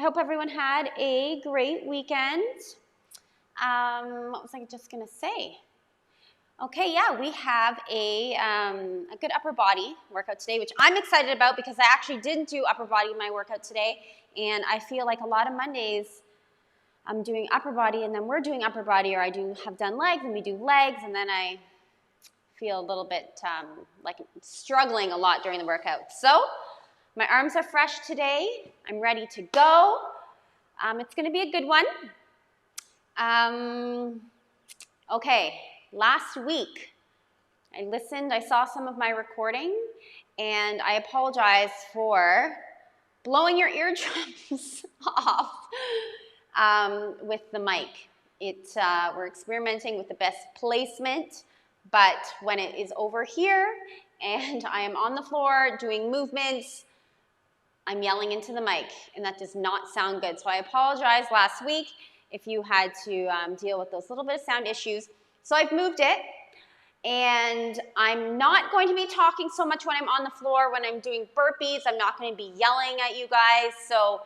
hope everyone had a great weekend. What was I just gonna say? Okay, yeah, we have a good upper body workout today, which I'm excited about because I actually didn't do upper body in my workout today, and I feel like a lot of Mondays I'm doing upper body and then we're doing upper body, or I have done legs and we do legs, and then I feel a little bit like struggling a lot during the workout. So my arms are fresh today. I'm ready to go. It's going to be a good one. Okay, last week I saw some of my recording, and I apologize for blowing your eardrums off with the mic. We're experimenting with the best placement, but when it is over here and I am on the floor doing movements, I'm yelling into the mic, and that does not sound good. So I apologize last week if you had to deal with those little bit of sound issues. So I've moved it, and I'm not going to be talking so much when I'm on the floor. When I'm doing burpees, I'm not going to be yelling at you guys. So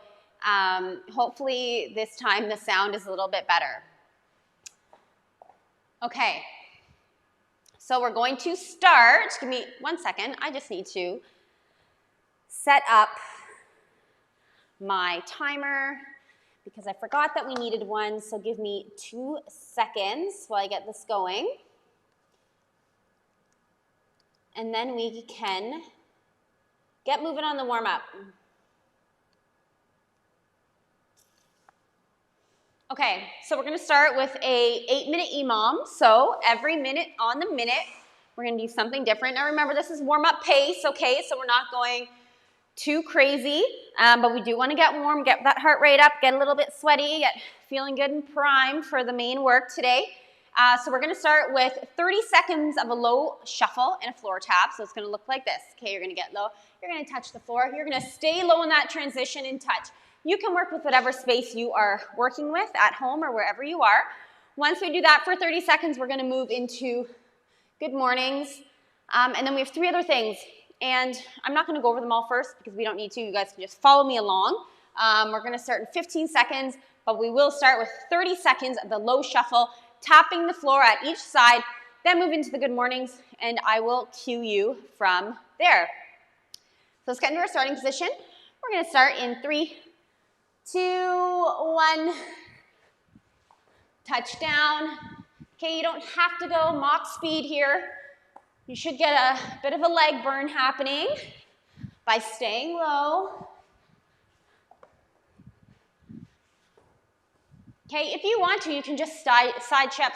hopefully this time the sound is a little bit better. Okay. So we're going to start. Give me 1 second. I just need to set up my timer because I forgot that we needed one. So give me 2 seconds while I get this going. And then we can get moving on the warm-up. Okay, so we're going to start with a 8-minute EMOM. So every minute on the minute, we're going to do something different. Now remember, this is warm-up pace, okay? So we're not going too crazy, but we do want to get warm, get that heart rate up, get a little bit sweaty, get feeling good and primed for the main work today. So we're going to start with 30 seconds of a low shuffle and a floor tap. So it's going to look like this. Okay, you're going to get low. You're going to touch the floor. You're going to stay low in that transition and touch. You can work with whatever space you are working with at home or wherever you are. Once we do that for 30 seconds, we're going to move into good mornings. And then we have 3 other things. And I'm not going to go over them all first because we don't need to. You guys can just follow me along. We're going to start in 15 seconds, but we will start with 30 seconds of the low shuffle, tapping the floor at each side, then move into the good mornings, and I will cue you from there. So let's get into our starting position. We're going to start in 3, 2, 1, touchdown. Okay, you don't have to go Mach speed here. You should get a bit of a leg burn happening by staying low. Okay, if you want to, you can just side step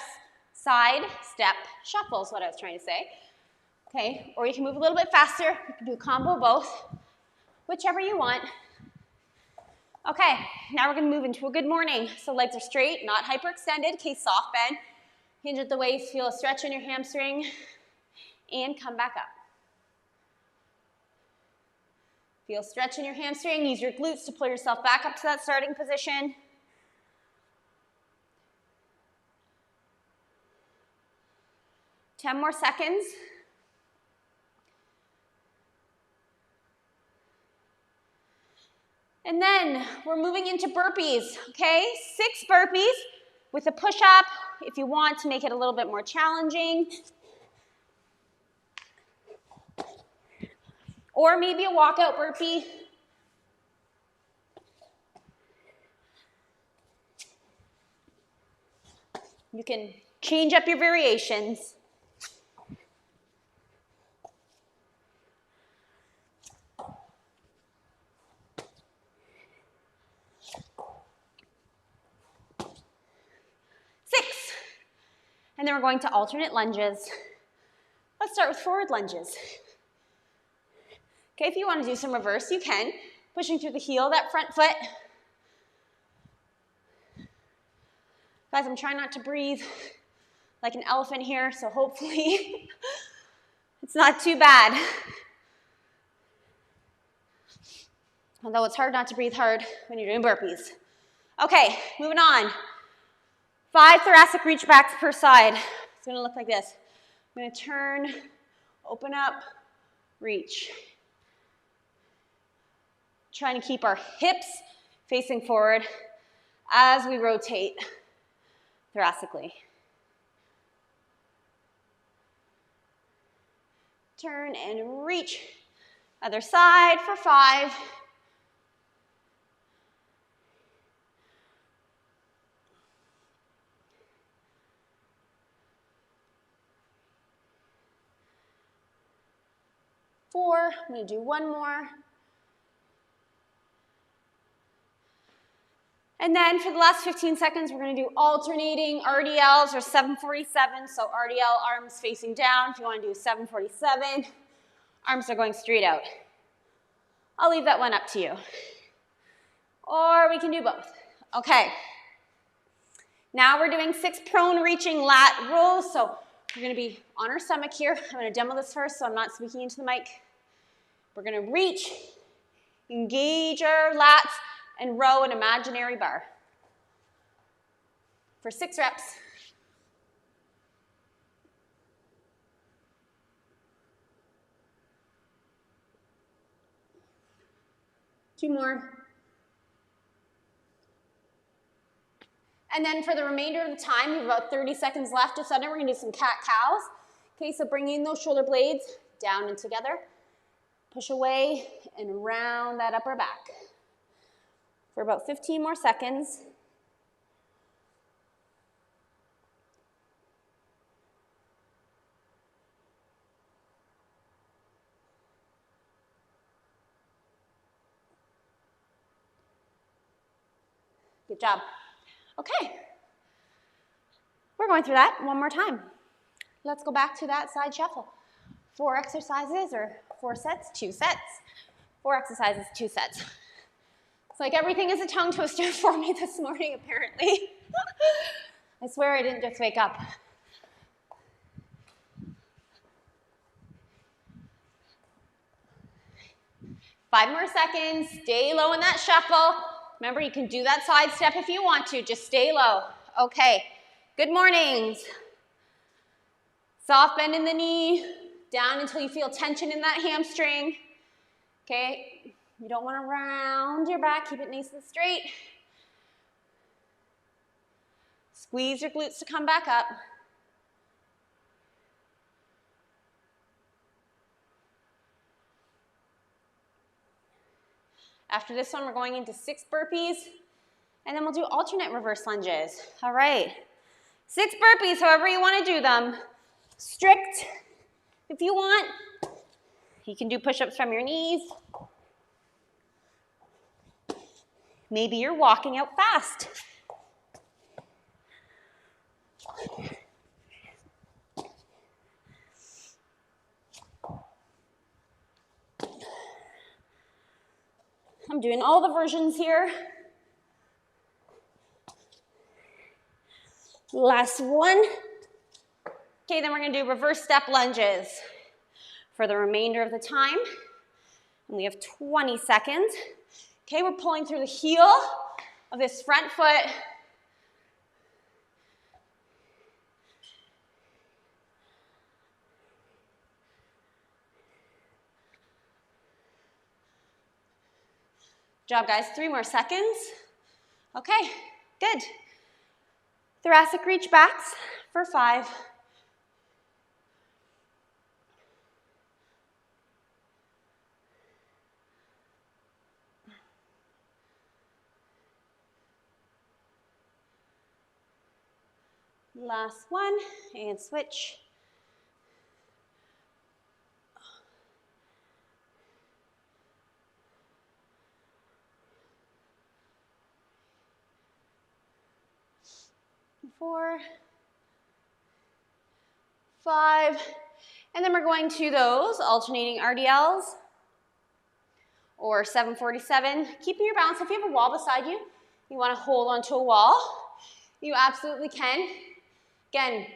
shuffle is what I was trying to say. Okay, or you can move a little bit faster. You can do a combo of both, whichever you want. Okay, now we're going to move into a good morning. So legs are straight, not hyperextended. Okay, soft bend. Hinge at the waist, feel a stretch in your hamstring, and come back up. Feel a stretch in your hamstring. Use your glutes to pull yourself back up to that starting position. Ten more seconds. And then we're moving into burpees, okay? 6 burpees with a push-up if you want to make it a little bit more challenging. Or maybe a walkout burpee. You can change up your variations. And then we're going to alternate lunges. Let's start with forward lunges. Okay, if you want to do some reverse, you can. Pushing through the heel, that front foot. Guys, I'm trying not to breathe like an elephant here, so hopefully it's not too bad. Although it's hard not to breathe hard when you're doing burpees. Okay, moving on. 5 thoracic reach backs per side. It's going to look like this. I'm going to turn, open up, reach. Trying to keep our hips facing forward as we rotate thoracically. Turn and reach. Other side for 5. 4, I'm going to do 1 more. And then for the last 15 seconds, we're going to do alternating RDLs or 747. So RDL, arms facing down. If you want to do 747, arms are going straight out. I'll leave that one up to you. Or we can do both. Okay. Now we're doing 6 prone reaching lat rows. So we're going to be on our stomach here. I'm going to demo this first so I'm not speaking into the mic. We're going to reach, engage our lats, and row an imaginary bar for 6 reps. Two more. And then for the remainder of the time, we have about 30 seconds left. Just under, we're going to do some cat-cows. Okay, so bringing those shoulder blades down and together. Push away and round that upper back for about 15 more seconds. Good job. Okay. We're going through that one more time. Let's go back to that side shuffle. 4 exercises or 4 sets, 2 sets. 4 exercises, 2 sets. It's like everything is a tongue twister for me this morning, apparently. I swear I didn't just wake up. Five more seconds. Stay low in that shuffle. Remember, you can do that side step if you want to. Just stay low. Okay. Good mornings. Soft bend in the knee. Down until you feel tension in that hamstring. Okay. You don't want to round your back. Keep it nice and straight. Squeeze your glutes to come back up. After this one, we're going into 6 burpees, and then we'll do alternate reverse lunges. All right. 6 burpees, however you want to do them. Strict, if you want. You can do push-ups from your knees. Maybe you're walking out fast. I'm doing all the versions here. Last one. Okay, then we're going to do reverse step lunges for the remainder of the time. And we have 20 seconds. Okay, we're pulling through the heel of this front foot. Good job, guys. 3 more seconds. Okay, good. Thoracic reach backs for 5. Last one, and switch. Four, 5, and then we're going to those alternating RDLs or 747. Keeping your balance. If you have a wall beside you, you want to hold onto a wall, you absolutely can. Again,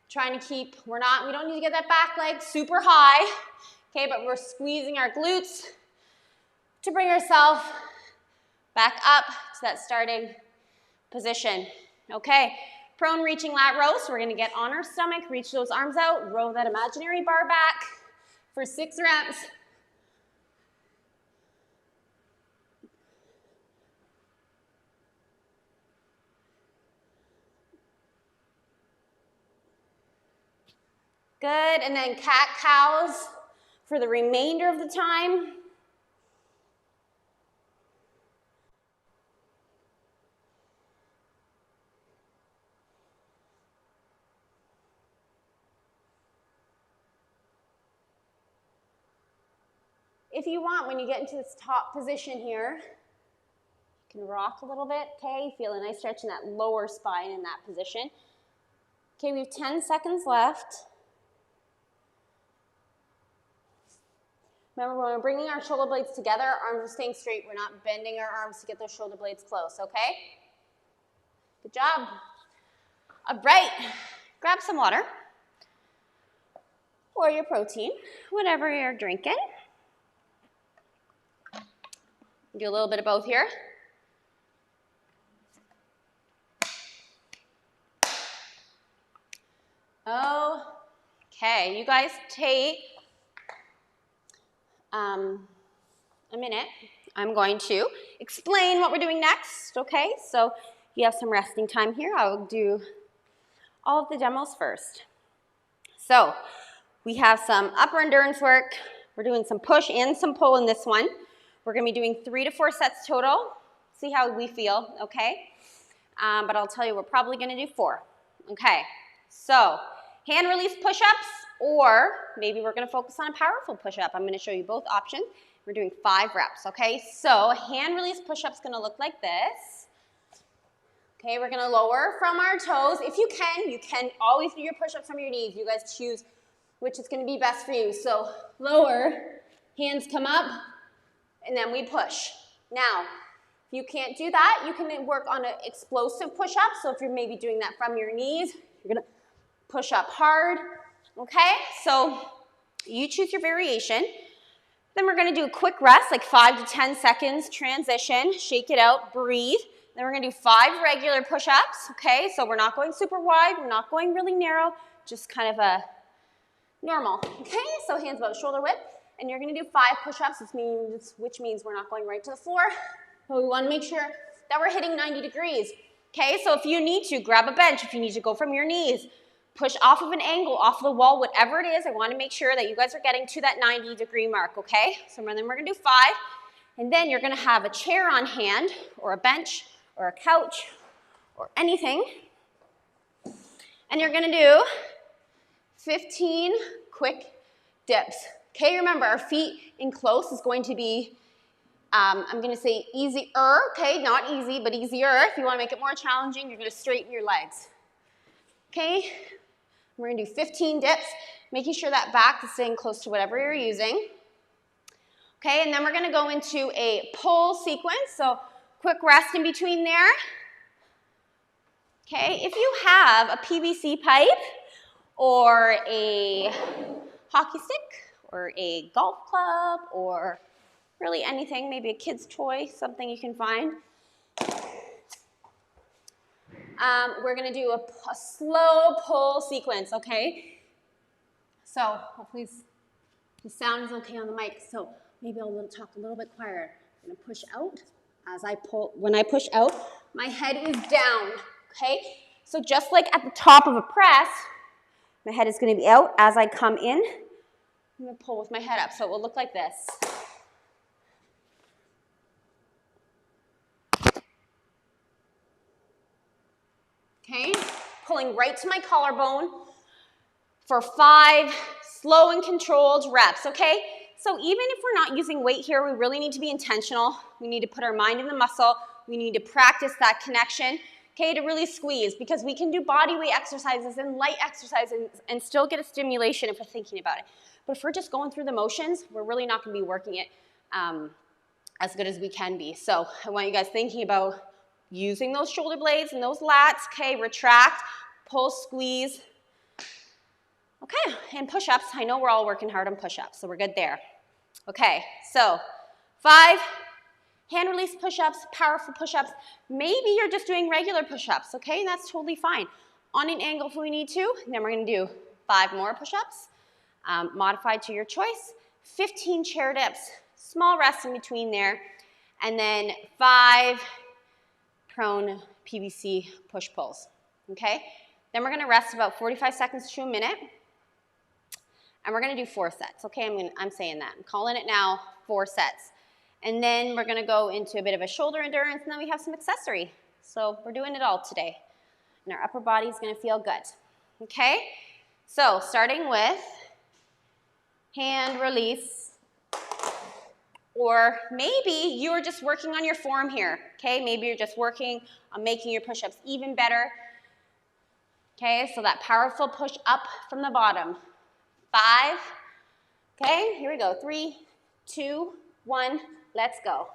trying to keep, we don't need to get that back leg super high, okay, but we're squeezing our glutes to bring ourselves back up to that starting position, okay. Prone reaching lat row, so we're going to get on our stomach, reach those arms out, row that imaginary bar back for 6 reps. Good, and then cat-cows for the remainder of the time. If you want, when you get into this top position here, you can rock a little bit, okay? Feel a nice stretch in that lower spine in that position. Okay, we have 10 seconds left. Remember, when we're bringing our shoulder blades together, our arms are staying straight. We're not bending our arms to get those shoulder blades close, okay? Good job. All right, grab some water or your protein, whatever you're drinking. Do a little bit of both here. Okay, you guys take a minute. I'm going to explain what we're doing next, okay? So you have some resting time here. I'll do all of the demos first. So we have some upper endurance work. We're doing some push and some pull in this one. We're gonna be doing 3 to 4 sets total. See how we feel, okay? But I'll tell you, we're probably gonna do 4. Okay, so hand release push-ups, or maybe we're gonna focus on a powerful push-up. I'm gonna show you both options. We're doing 5 reps, okay? So hand release push-up's gonna look like this. Okay, we're gonna lower from our toes. If you can always do your push-ups from your knees. You guys choose which is gonna be best for you. So lower, hands come up, and then we push. Now, if you can't do that, you can work on an explosive push-up. So if you're maybe doing that from your knees, you're gonna push up hard, okay? So you choose your variation. Then we're gonna do a quick rest, like 5 to 10 seconds, transition, shake it out, breathe. Then we're gonna do 5 regular push-ups, okay? So we're not going super wide, we're not going really narrow, just kind of a normal, okay? So hands about shoulder width. And you're gonna do 5 push-ups, which means we're not going right to the floor. But we wanna make sure that we're hitting 90 degrees. Okay, so if you need to, grab a bench. If you need to go from your knees, push off of an angle, off the wall, whatever it is, I wanna make sure that you guys are getting to that 90-degree mark, okay? So then we're gonna do 5, and then you're gonna have a chair on hand, or a bench, or a couch, or anything. And you're gonna do 15 quick dips. Okay, remember our feet in close is going to be, I'm gonna say easier, okay, not easy, but easier. If you wanna make it more challenging, you're gonna straighten your legs. Okay, we're gonna do 15 dips, making sure that back is staying close to whatever you're using. Okay, and then we're gonna go into a pull sequence, so quick rest in between there. Okay, if you have a PVC pipe or a hockey stick, or a golf club, or really anything, maybe a kid's toy, something you can find. We're gonna do a slow pull sequence, okay? So hopefully the sound is okay on the mic, so maybe I'll talk a little bit quieter. I'm gonna push out as I pull. When I push out, my head is down, okay? So just like at the top of a press, my head is gonna be out. As I come in, I'm gonna pull with my head up, so it will look like this. Okay, pulling right to my collarbone for 5 slow and controlled reps, okay? So even if we're not using weight here, we really need to be intentional. We need to put our mind in the muscle. We need to practice that connection, okay, to really squeeze, because we can do body weight exercises and light exercises and still get a stimulation if we're thinking about it. But if we're just going through the motions, we're really not gonna be working it as good as we can be. So I want you guys thinking about using those shoulder blades and those lats, okay, retract, pull, squeeze. Okay, and push-ups, I know we're all working hard on push-ups, so we're good there. Okay, so 5 hand release push-ups, powerful push-ups. Maybe you're just doing regular push-ups, okay, and that's totally fine. On an angle if we need to, and then we're gonna do 5 more push-ups. Modified to your choice, 15 chair dips, small rest in between there, and then 5 prone PVC push-pulls, okay? Then we're gonna rest about 45 seconds to a minute. And we're gonna do 4 sets, okay? I'm saying that. I'm calling it now, 4 sets. And then we're gonna go into a bit of a shoulder endurance, and then we have some accessory. So we're doing it all today. And our upper body is gonna feel good, okay? So starting with hand release, or maybe you're just working on your form here, okay? Maybe you're just working on making your push-ups even better. Okay, so that powerful push up from the bottom. 5, okay, here we go. 3, 2, 1, let's go.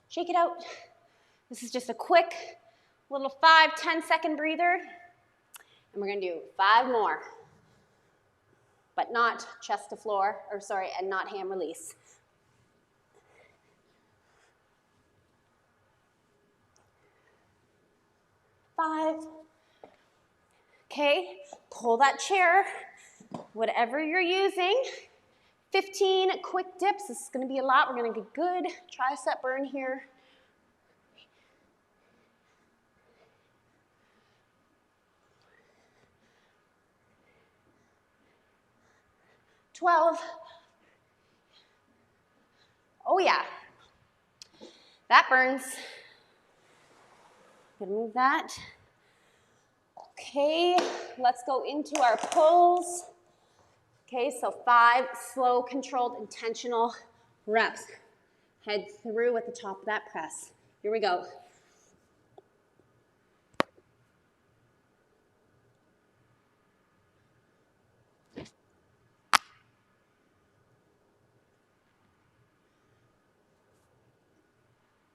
Shake it out. This is just a quick little 5-10 second breather. And we're gonna do 5 more. But not chest to floor, or sorry, and not hand release. Five. Okay, pull that chair, whatever you're using. 15 quick dips. This is gonna be a lot. We're gonna get good tricep burn here. 12. Oh yeah, that burns. Gonna move that. Okay, let's go into our pulls. Okay, so 5 slow, controlled, intentional reps. Head through at the top of that press. Here we go.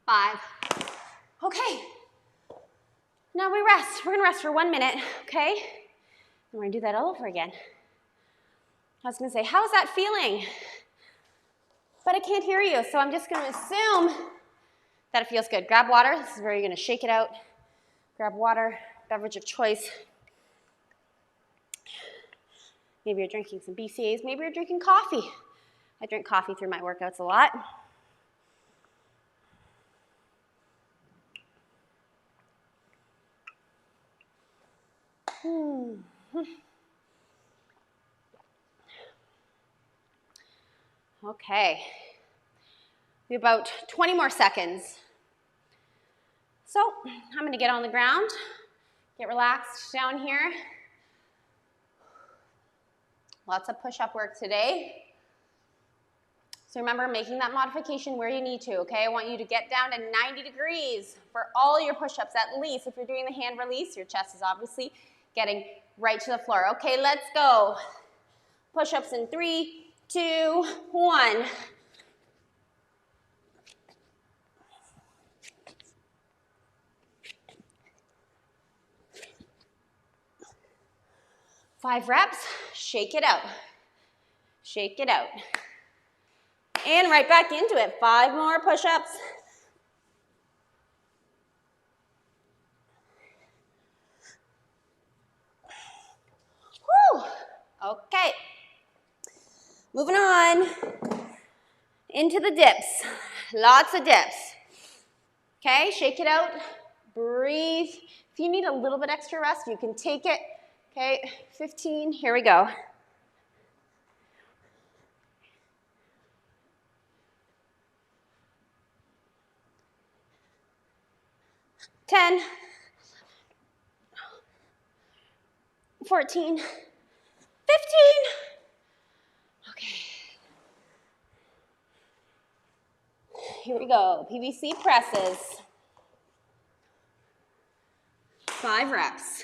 Five. Okay. Now we rest. We're gonna rest for 1 minute, okay? And we're gonna do that all over again. I was gonna say, how's that feeling? But I can't hear you, so I'm just gonna assume that it feels good. Grab water. This is where you're gonna shake it out. Grab water, beverage of choice. Maybe you're drinking some BCAAs. Maybe you're drinking coffee. I drink coffee through my workouts a lot. Okay. We have about 20 more seconds. So I'm gonna get on the ground, get relaxed down here. Lots of push-up work today. So remember, making that modification where you need to, okay? I want you to get down to 90 degrees for all your push-ups at least. If you're doing the hand release, your chest is obviously getting right to the floor. Okay, let's go. Push-ups in 3, 2, 1. Five reps, shake it out. Shake it out. And right back into it. 5 more push-ups. Whew. Okay. Moving on into the dips. Lots of dips. Okay, shake it out. Breathe. If you need a little bit extra rest, you can take it. Okay, 15. Here we go. 10, 14, 15. Okay. Here we go. PVC presses. 5 reps.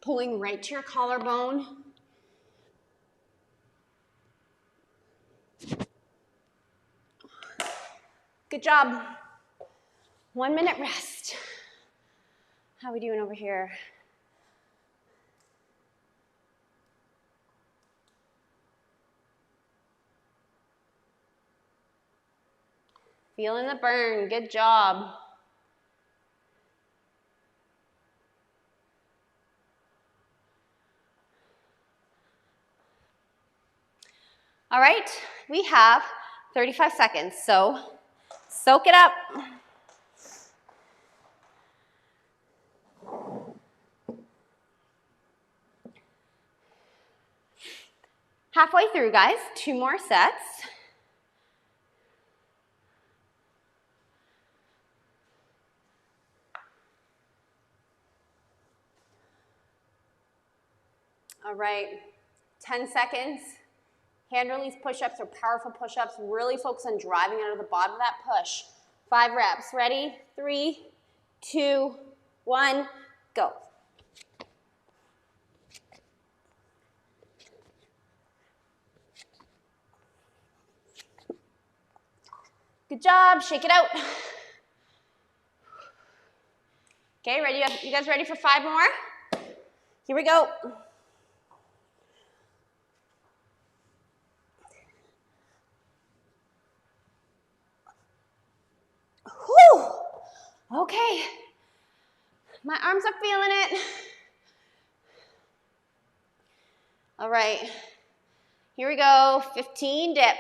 Pulling right to your collarbone. Good job. 1 minute rest. How are we doing over here? Feeling the burn. Good job. All right, we have 35 seconds, so soak it up. Halfway through, guys, 2 more sets. All right, 10 seconds. Hand release push-ups are powerful push-ups. Really focus on driving out of the bottom of that push. 5 reps. Ready? 3, 2, 1, go. Good job. Shake it out. Okay, ready? You guys ready for 5 more? Here we go. Whew. Okay. My arms are feeling it. All right. Here we go. 15 dips.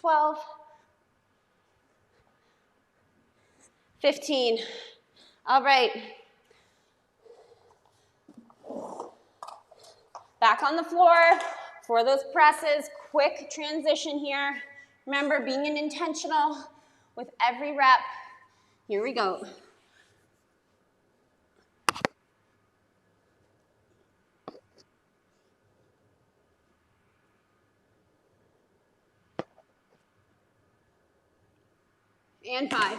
$12, $15. All right. Back on the floor for those presses. Quick transition here. Remember, being intentional with every rep. Here we go. And 5.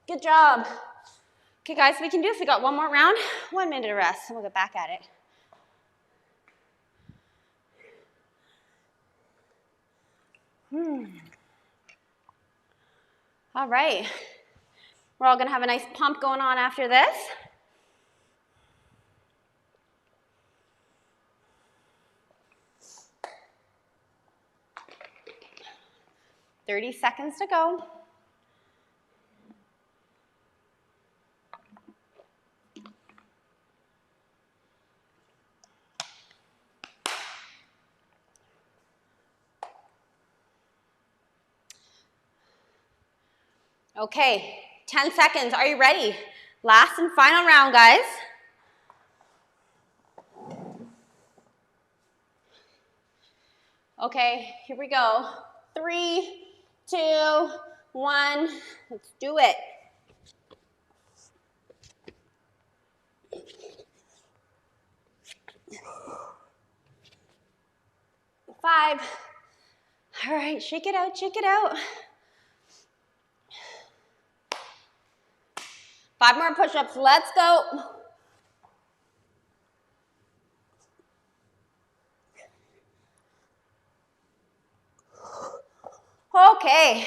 Good job. Okay, guys, we can do this. We got 1 more round, 1 minute of rest, and we'll get back at it. All right. We're all going to have a nice pump going on after this. "30 seconds to go. Okay, 10 seconds. Are you ready? Last and final round, guys. Okay, here we go. 3, 2, 1. Let's do it. 5. All right, shake it out, shake it out. 5 more push-ups, let's go. Okay.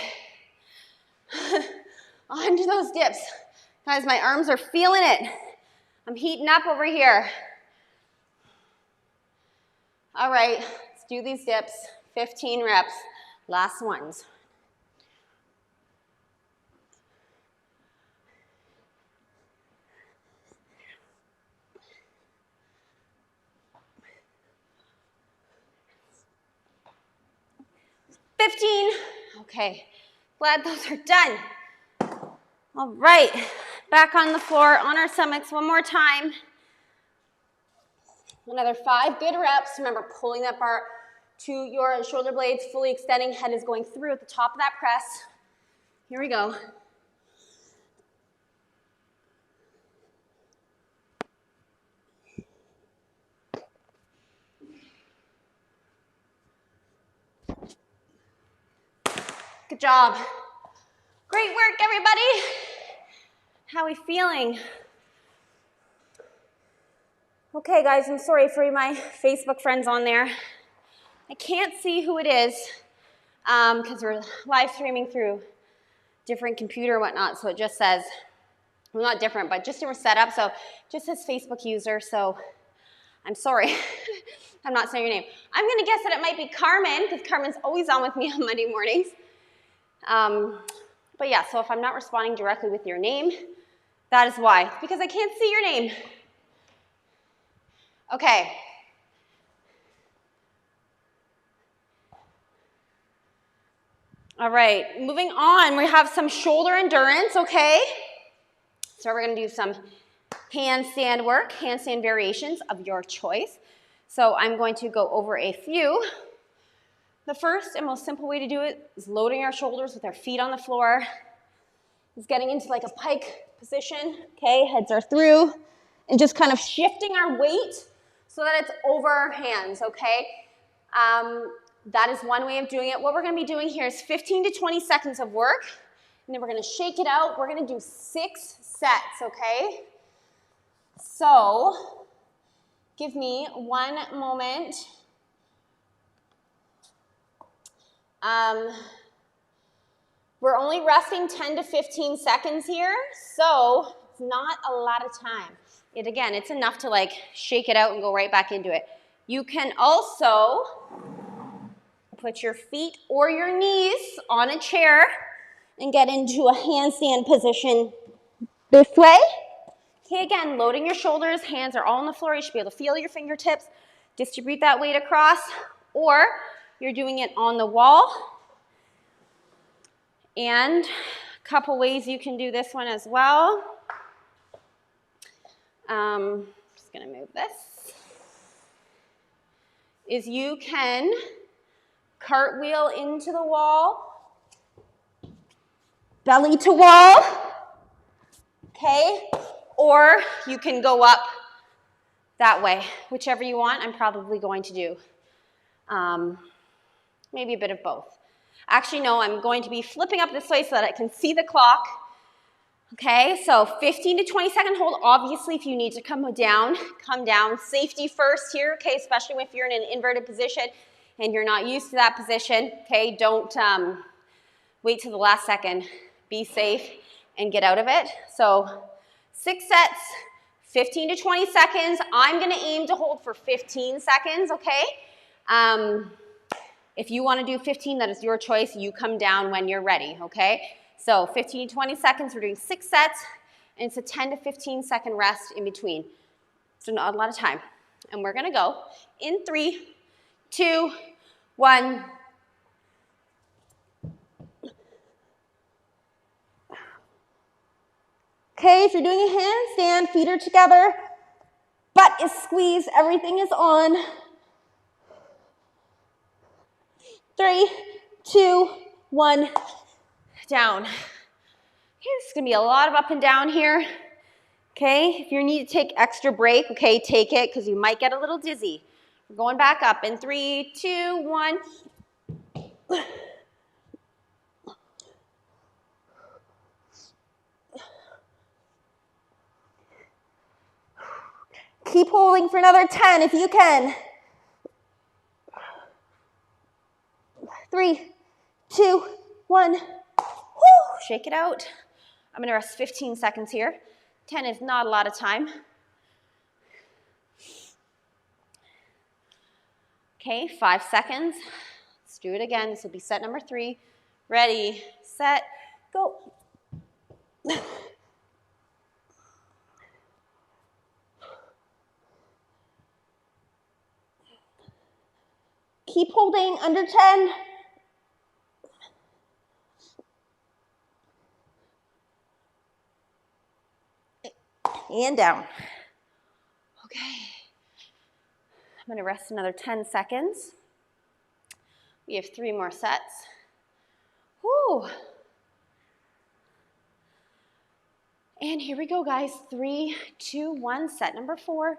On to those dips. Guys, my arms are feeling it. I'm heating up over here. All right, let's do these dips. 15 reps, last ones. Okay, glad those are done. All right, back on the floor, on our stomachs one more time. Another 5 good reps. Remember, pulling that bar to your shoulder blades, fully extending, head is going through at the top of that press. Here we go. Good job. Great work, everybody. How are we feeling? Okay, guys, I'm sorry for my Facebook friends on there. I can't see who it is because we're live streaming through different computer and whatnot, so it just says, well, not different, but just different setup, so it just says Facebook user, so I'm sorry. I'm not saying your name. I'm going to guess that it might be Carmen, because Carmen's always on with me on Monday mornings. But yeah, so if I'm not responding directly with your name, that is why. It's because I can't see your name. Okay. All right, moving on, we have some shoulder endurance, okay? So we're gonna do some handstand work, handstand variations of your choice. So I'm going to go over a few. The first and most simple way to do it is loading our shoulders with our feet on the floor. It's getting into like a pike position, okay? Heads are through, and just kind of shifting our weight so that it's over our hands, okay? That is one way of doing it. What we're gonna be doing here is 15 to 20 seconds of work, and then we're gonna shake it out. We're gonna do 6 sets, okay? So, give me one moment. We're only resting 10 to 15 seconds here, so it's not a lot of time. Again, it's enough to like shake it out and go right back into it. You can also put your feet or your knees on a chair and get into a handstand position this way. Okay, again, loading your shoulders, hands are all on the floor. You should be able to feel your fingertips. Distribute that weight across, or you're doing it on the wall. And a couple ways you can do this one as well. Just gonna move this. Is you can cartwheel into the wall, belly to wall, okay? Or you can go up that way, whichever you want. I'm probably going to do maybe a bit of both. Actually, no, I'm going to be flipping up this way so that I can see the clock. Okay, so 15 to 20 second hold. Obviously, if you need to come down. Safety first here, okay, especially if you're in an inverted position and you're not used to that position, okay? Don't wait till the last second. Be safe and get out of it. So 6 sets, 15 to 20 seconds. I'm gonna aim to hold for 15 seconds, okay? If you wanna do 15, that is your choice. You come down when you're ready, okay? So 15 to 20 seconds, we're doing 6 sets, and it's a 10 to 15 second rest in between. So not a lot of time. And we're gonna go in 3, 2, 1. Okay, if you're doing a handstand, feet are together, butt is squeezed, everything is on. 3, 2, 1, down. Okay, this is gonna be a lot of up and down here. Okay, if you need to take extra break, okay, take it because you might get a little dizzy. We're going back up in 3, 2, 1. Keep holding for another 10 if you can. 3, 2, 1. Woo, shake it out. I'm gonna rest 15 seconds here. 10 is not a lot of time. Okay, 5 seconds. Let's do it again. This will be set number 3. Ready, set, go. Keep holding under 10. And down. Okay. I'm going to rest another 10 seconds. We have 3 more sets. Whew. And here we go, guys. 3, 2, 1, set number 4.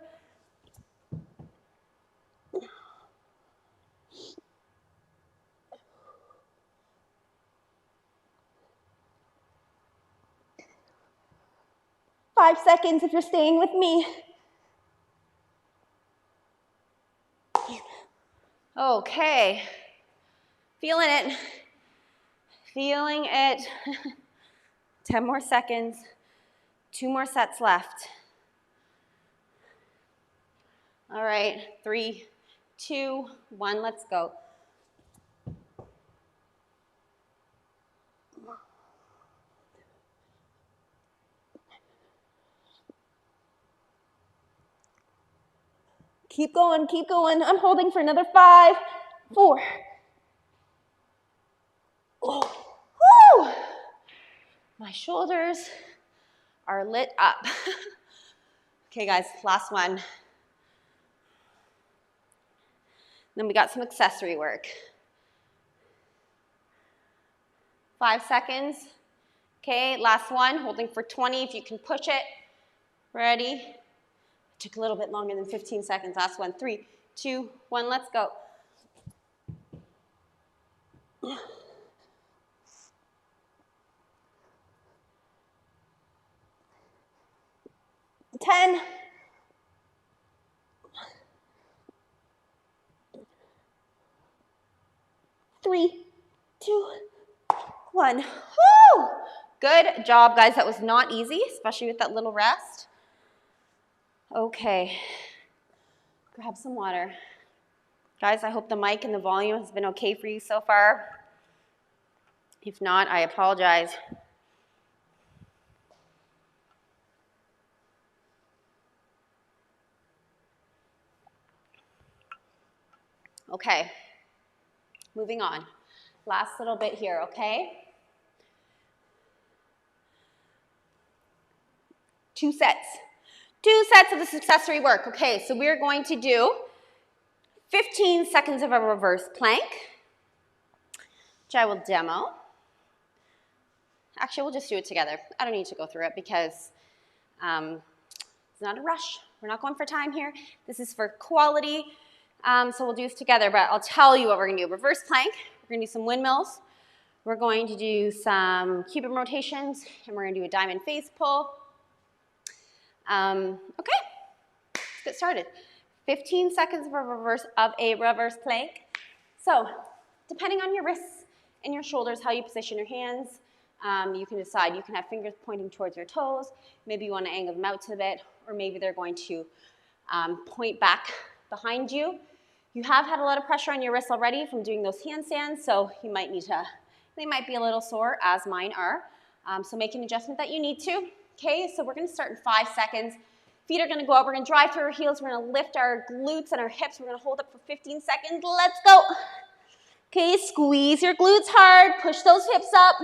Five seconds if you're staying with me. Okay. Feeling it. Feeling it. 10 more seconds. 2 more sets left. All right. 3, 2, 1. Let's go. Keep going, keep going. I'm holding for another 5, 4. Oh. Woo! My shoulders are lit up. Okay, guys, last one. Then we got some accessory work. 5 seconds. Okay, last one, holding for 20 if you can push it. Ready? Took a little bit longer than 15 seconds. Last one. 3, 2, 1, let's go. 10. 3, 2, 1. Woo! Good job, guys. That was not easy, especially with that little rest. Okay. Grab some water. Guys, I hope the mic and the volume has been okay for you so far. If not, I apologize. Okay, moving on. Last little bit here, okay? 2 sets. 2 sets of this accessory work. Okay, so we're going to do 15 seconds of a reverse plank, which I will demo. Actually, we'll just do it together. I don't need to go through it because it's not a rush. We're not going for time here. This is for quality. So we'll do this together, but I'll tell you what we're gonna do. Reverse plank, we're gonna do some windmills. We're going to do some cubic rotations, and we're gonna do a diamond face pull. Okay, let's get started. 15 seconds of a reverse plank. So, depending on your wrists and your shoulders, how you position your hands, you can decide. You can have fingers pointing towards your toes. Maybe you want to angle them out a bit, or maybe they're going to point back behind you. You have had a lot of pressure on your wrists already from doing those handstands, so you might need to, they might be a little sore, as mine are. So make an adjustment that you need to. Okay, so we're gonna start in 5 seconds. Feet are gonna go up, we're gonna drive through our heels, we're gonna lift our glutes and our hips, we're gonna hold up for 15 seconds, let's go. Okay, squeeze your glutes hard, push those hips up,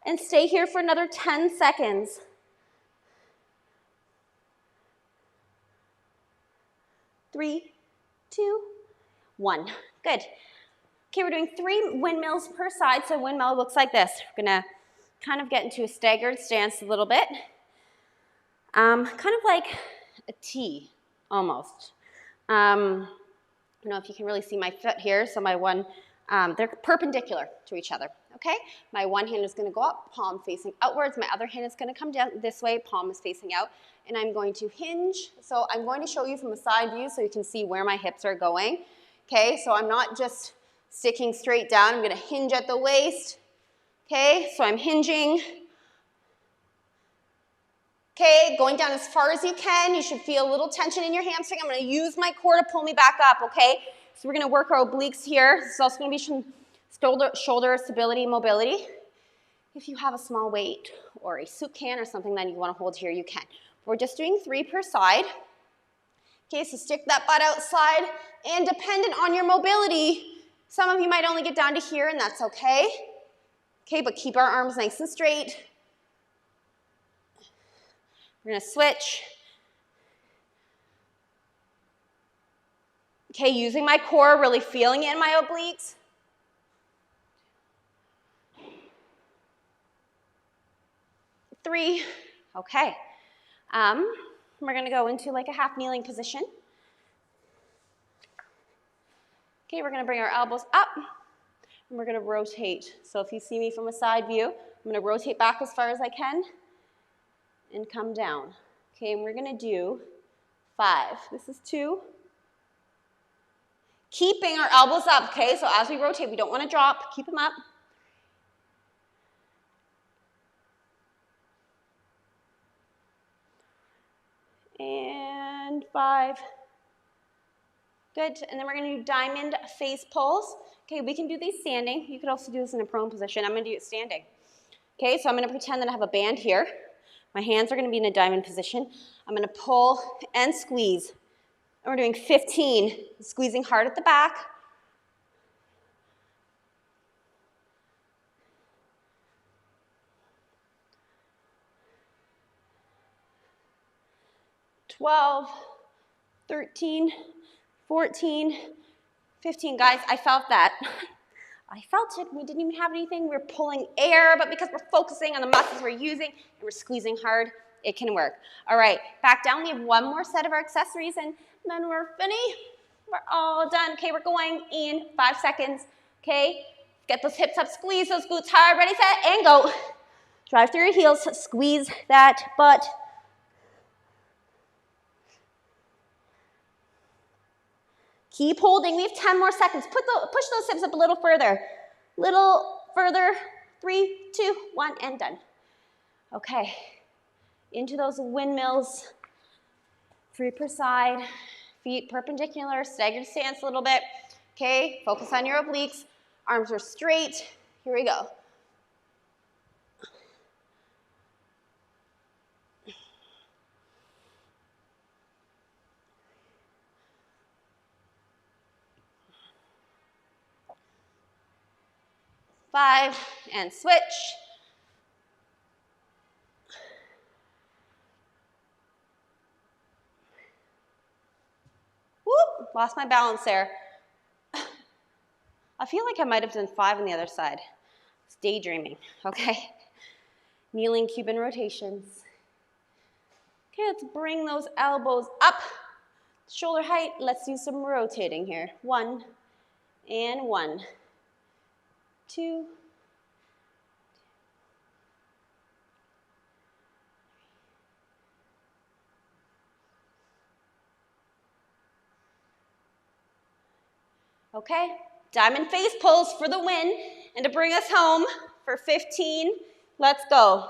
and stay here for another 10 seconds. 3, 2, 1. Good. Okay, we're doing 3 windmills per side, so windmill looks like this. We're gonna kind of get into a staggered stance a little bit. Kind of like a T, almost. I don't know if you can really see my foot here, so my one, they're perpendicular to each other, okay? My one hand is gonna go up, palm facing outwards. My other hand is gonna come down this way, palm is facing out, and I'm going to hinge. So I'm going to show you from a side view so you can see where my hips are going, okay? So I'm not just sticking straight down, I'm gonna hinge at the waist, okay? So I'm hinging. Okay, going down as far as you can. You should feel a little tension in your hamstring. I'm going to use my core to pull me back up, okay? So we're going to work our obliques here. This is also going to be some shoulder stability and mobility. If you have a small weight or a soup can or something that you want to hold here, you can. We're just doing 3 per side. Okay, so stick that butt outside, and dependent on your mobility, some of you might only get down to here, and that's okay. Okay, but keep our arms nice and straight. We're gonna switch. Okay, using my core, really feeling it in my obliques. Three, okay. We're gonna go into like a half kneeling position. Okay, we're gonna bring our elbows up, and we're gonna rotate. So if you see me from a side view, I'm gonna rotate back as far as I can, and come down. Okay, and we're gonna do 5. This is 2. Keeping our elbows up, okay? So as we rotate, we don't wanna drop, keep them up. And 5. Good, and then we're gonna do diamond face pulls. Okay, we can do these standing. You could also do this in a prone position. I'm gonna do it standing. Okay, so I'm gonna pretend that I have a band here. My hands are gonna be in a diamond position. I'm gonna pull and squeeze. And we're doing 15, squeezing hard at the back. "12, 13, 14, 15. Guys, I felt that. I felt it. We didn't even have anything. We were pulling air, but because we're focusing on the muscles we're using and we're squeezing hard, it can work. All right, back down. We have one more set of our accessories, and then we're finished. We're all done. Okay, we're going in 5 seconds. Okay, get those hips up, squeeze those glutes hard. Ready, set, and go. Drive through your heels, squeeze that butt. Keep holding. We have 10 more seconds. Push those hips up a little further. Little further. 3, 2, 1, and done. Okay. Into those windmills. 3 per side. Feet perpendicular. Staggered stance a little bit. Okay. Focus on your obliques. Arms are straight. Here we go. Five, and switch. Whoop, lost my balance there. I feel like I might have done 5 on the other side. It's daydreaming, okay? Kneeling Cuban rotations. Okay, let's bring those elbows up. Shoulder height, let's do some rotating here. 1, and 1, 2, okay, diamond face pulls for the win, and to bring us home for 15, let's go.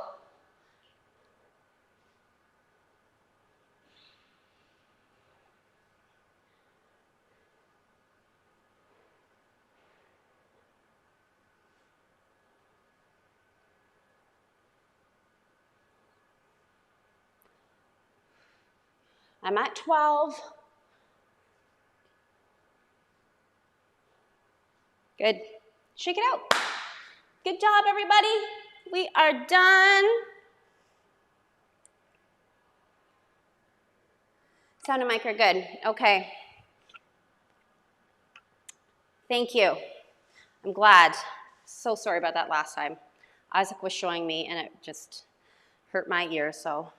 I'm at 12. Good. Shake it out. Good job, everybody. We are done. Sound and mic are good. Okay. Thank you. I'm glad. So sorry about that last time. Isaac was showing me, and it just hurt my ear, so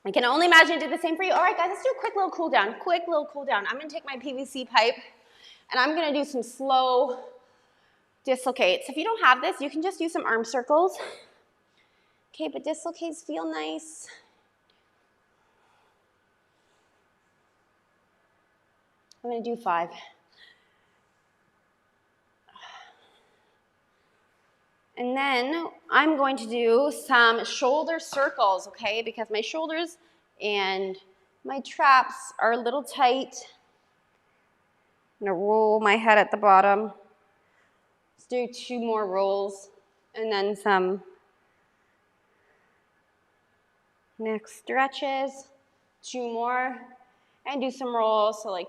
I can only imagine it did the same for you. All right, guys, let's do a quick little cool down. Quick little cool down. I'm going to take my PVC pipe, and I'm going to do some slow dislocates. If you don't have this, you can just do some arm circles. Okay, but dislocates feel nice. I'm going to do 5. And then I'm going to do some shoulder circles, okay, because my shoulders and my traps are a little tight. I'm going to roll my head at the bottom. Let's do 2 more rolls, and then some neck stretches, 2 more, and do some rolls, so like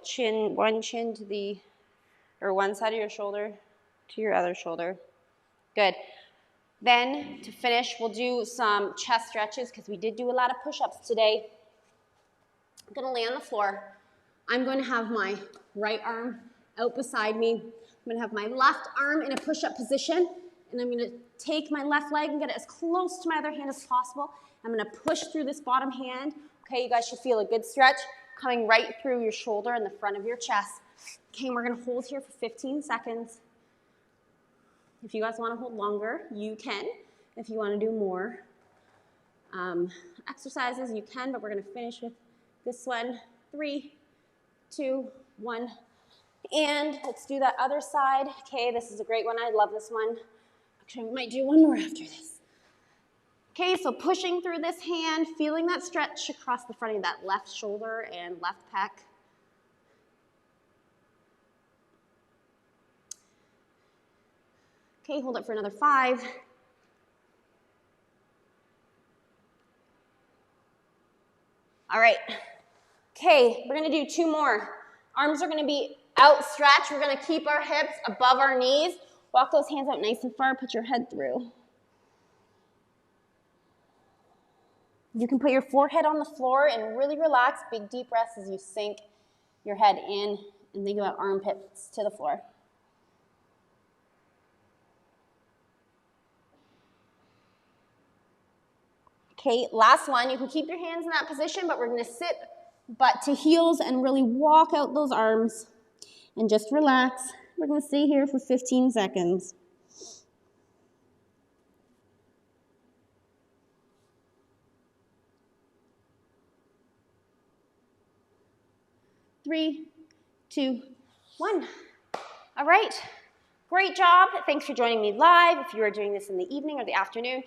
one chin to the, or one side of your shoulder to your other shoulder. Good. Then, to finish, we'll do some chest stretches because we did do a lot of push-ups today. I'm going to lay on the floor. I'm going to have my right arm out beside me. I'm going to have my left arm in a push-up position, and I'm going to take my left leg and get it as close to my other hand as possible. I'm going to push through this bottom hand. Okay, you guys should feel a good stretch coming right through your shoulder and the front of your chest. Okay, and we're going to hold here for 15 seconds. If you guys want to hold longer, you can. If you want to do more exercises, you can, but we're going to finish with this one. 3, 2, 1. And let's do that other side. Okay, this is a great one. I love this one. Actually, we might do one more after this. Okay, so pushing through this hand, feeling that stretch across the front of that left shoulder and left pec. Okay, hold it for another 5. All right, Okay, we're gonna do 2 more. Arms are gonna be outstretched. We're gonna keep our hips above our knees. Walk those hands out nice and far, put your head through. You can put your forehead on the floor and really relax, big deep breaths as you sink your head in and think about armpits to the floor. Okay, last one. You can keep your hands in that position, but we're gonna sit butt to heels and really walk out those arms and just relax. We're gonna stay here for 15 seconds. 3, 2, 1. All right, great job. Thanks for joining me live. If you are doing this in the evening or the afternoon,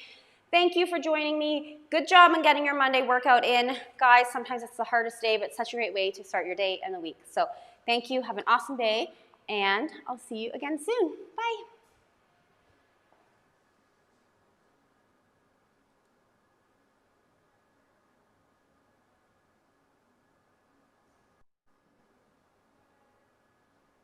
thank you for joining me. Good job on getting your Monday workout in. Guys, sometimes it's the hardest day, but it's such a great way to start your day and the week. So thank you, have an awesome day, and I'll see you again soon. Bye.